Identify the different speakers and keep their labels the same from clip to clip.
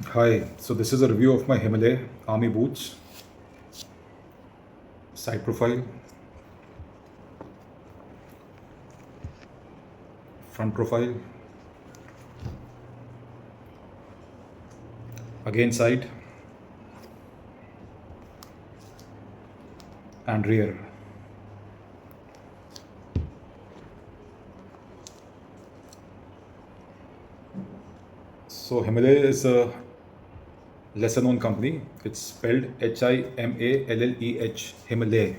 Speaker 1: Hi, so this is a review of my Himmaleh army boots, side profile, front profile, again side and rear. So Himmaleh is a lesser known company. It's spelled Himalleh, Himmaleh.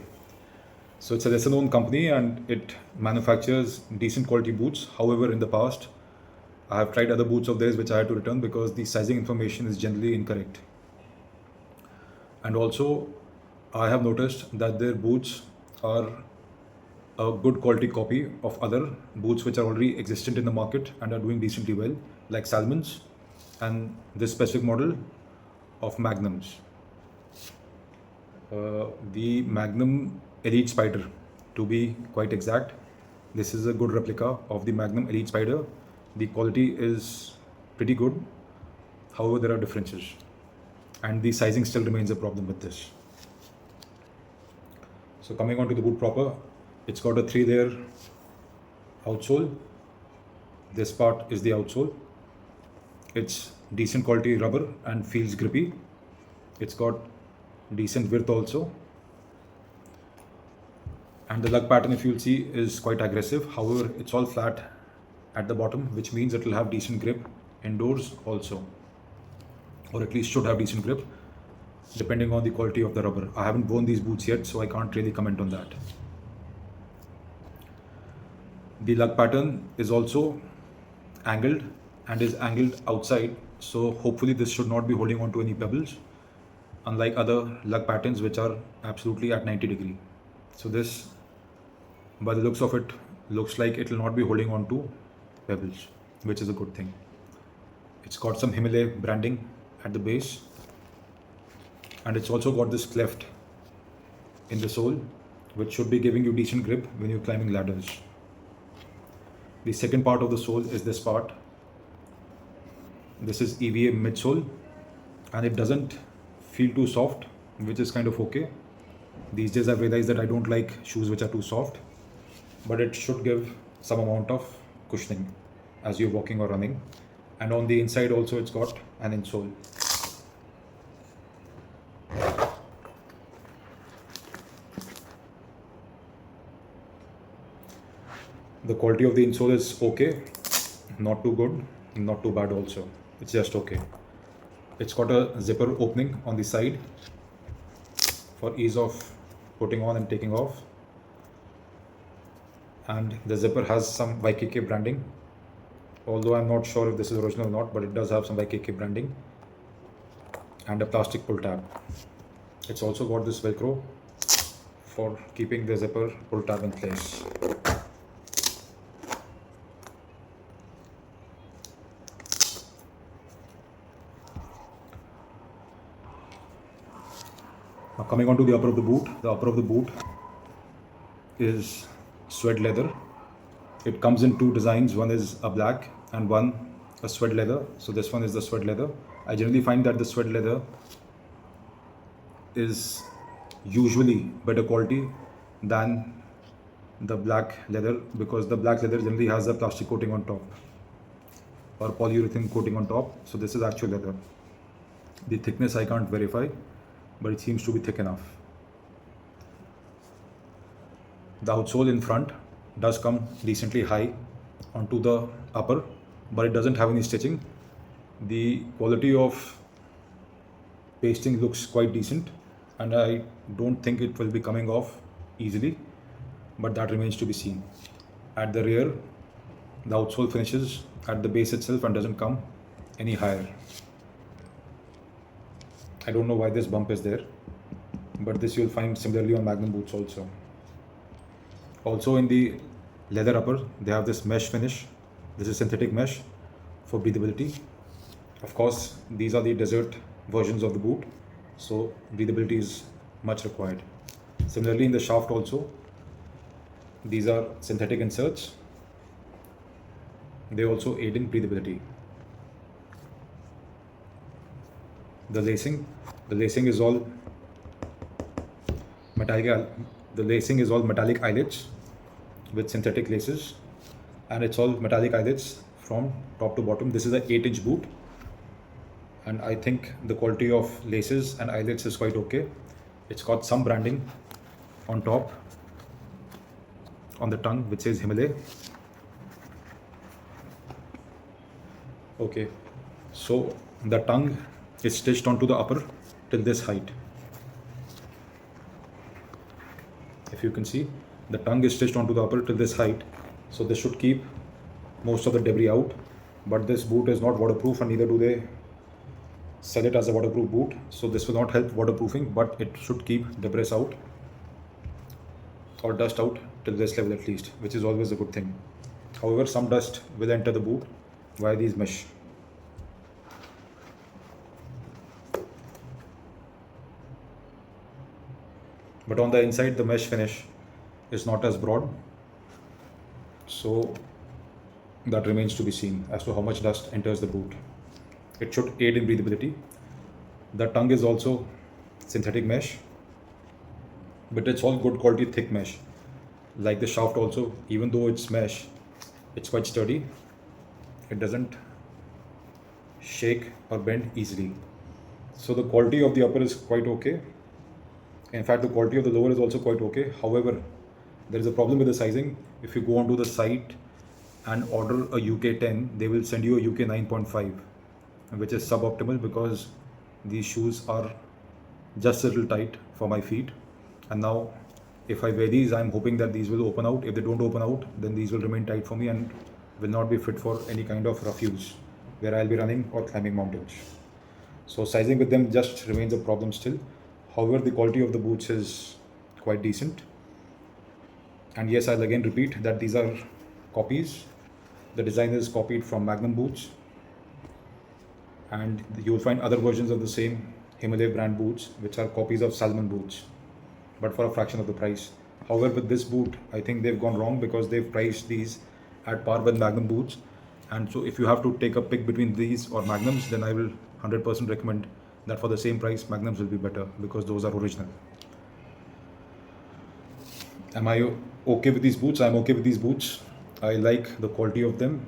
Speaker 1: So it's a lesser known company and it manufactures decent quality boots. However, in the past, I have tried other boots of theirs which I had to return because the sizing information is generally incorrect. And also, I have noticed that their boots are a good quality copy of other boots which are already existent in the market and are doing decently well, like Salmons and this specific model of Magnums. The Magnum Elite Spider, to be quite exact. This is a good replica of the Magnum Elite Spider. The quality is pretty good, however, there are differences, and the sizing still remains a problem with this. So, coming on to the boot proper, it's got a 3 layer outsole. This part is the outsole. It's decent quality rubber and feels grippy. It's got decent width also. And the lug pattern, if you'll see, is quite aggressive. However, it's all flat at the bottom, which means it will have decent grip indoors also, or at least should have decent grip depending on the quality of the rubber. I haven't worn these boots yet, so I can't really comment on that. The lug pattern is also angled and is angled outside, so hopefully this should not be holding on to any pebbles, unlike other lug patterns which are absolutely at 90 degree. So this, by the looks of it, looks like it will not be holding on to pebbles, which is a good thing. It's got some Himmaleh branding at the base, and it's also got this cleft in the sole, which should be giving you decent grip when you're climbing ladders. The second part of the sole is this part. This is EVA midsole, and it doesn't feel too soft, which is kind of okay. These days I've realized that I don't like shoes which are too soft, but it should give some amount of cushioning as you're walking or running. And on the inside also it's got an insole. The quality of the insole is okay, not too good, not too bad also. It's just okay. It's got a zipper opening on the side for ease of putting on and taking off. And the zipper has some YKK branding, although I'm not sure if this is original or not, but it does have some YKK branding, and a plastic pull tab. It's also got this Velcro for keeping the zipper pull tab in place. Now coming on to the upper of the boot, the upper of the boot is suede leather. It comes in two designs. One is a black and one a suede leather. So this one is the suede leather. I generally find that the suede leather is usually better quality than the black leather, because the black leather generally has a plastic coating on top or polyurethane coating on top. So this is actual leather. The thickness I can't verify, but it seems to be thick enough. The outsole in front does come decently high onto the upper, but it doesn't have any stitching. The quality of pasting looks quite decent, and I don't think it will be coming off easily, but that remains to be seen. At the rear, the outsole finishes at the base itself and doesn't come any higher. I don't know why this bump is there, but this you'll find similarly on Magnum boots also. Also in the leather upper, they have this mesh finish. This is synthetic mesh for breathability. Of course, these are the desert versions of the boot, so breathability is much required. Similarly, in the shaft also, these are synthetic inserts. They also aid in breathability. the lacing is all metallic. The lacing is all metallic eyelets with synthetic laces, and it's all metallic eyelets from top to bottom. This is an 8-inch boot, and I think the quality of laces and eyelets is quite okay. It's got some branding on top on the tongue which says Himmaleh. Okay, so the tongue is stitched onto the upper till this height. If you can see, the tongue is stitched onto the upper till this height, so this should keep most of the debris out. But this boot is not waterproof, and neither do they sell it as a waterproof boot, so this will not help waterproofing, but it should keep debris out or dust out till this level at least, which is always a good thing. However, some dust will enter the boot via these mesh. But on the inside, the mesh finish is not as broad, so that remains to be seen as to how much dust enters the boot. It should aid in breathability. The tongue is also synthetic mesh, but it's all good quality thick mesh. Like the shaft also, even though it's mesh, it's quite sturdy. It doesn't shake or bend easily. So the quality of the upper is quite okay. In fact, the quality of the lower is also quite okay. However, there is a problem with the sizing. If you go onto the site and order a UK 10, they will send you a UK 9.5, which is suboptimal because these shoes are just a little tight for my feet. And now, if I wear these, I'm hoping that these will open out. If they don't open out, then these will remain tight for me and will not be fit for any kind of rough use where I'll be running or climbing mountains. So sizing with them just remains a problem still. However, the quality of the boots is quite decent. And yes, I'll again repeat that these are copies. The design is copied from Magnum boots, and you'll find other versions of the same Himmaleh brand boots which are copies of Salmon boots, but for a fraction of the price. However, with this boot, I think they've gone wrong because they've priced these at par with Magnum boots. And so if you have to take a pick between these or Magnums, then I will 100% recommend that for the same price, Magnums will be better because those are original. Am I okay with these boots? I'm okay with these boots. I like the quality of them.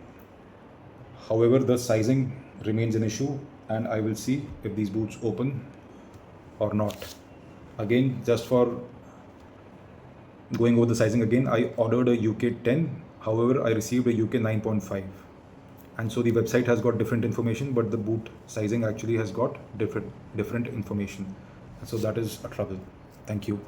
Speaker 1: However, the sizing remains an issue, and I will see if these boots open or not. Again, just for going over the sizing again, I ordered a UK 10. However, I received a UK 9.5. And so the website has got different information, but the boot sizing actually has got different information. So that is a trouble. Thank you.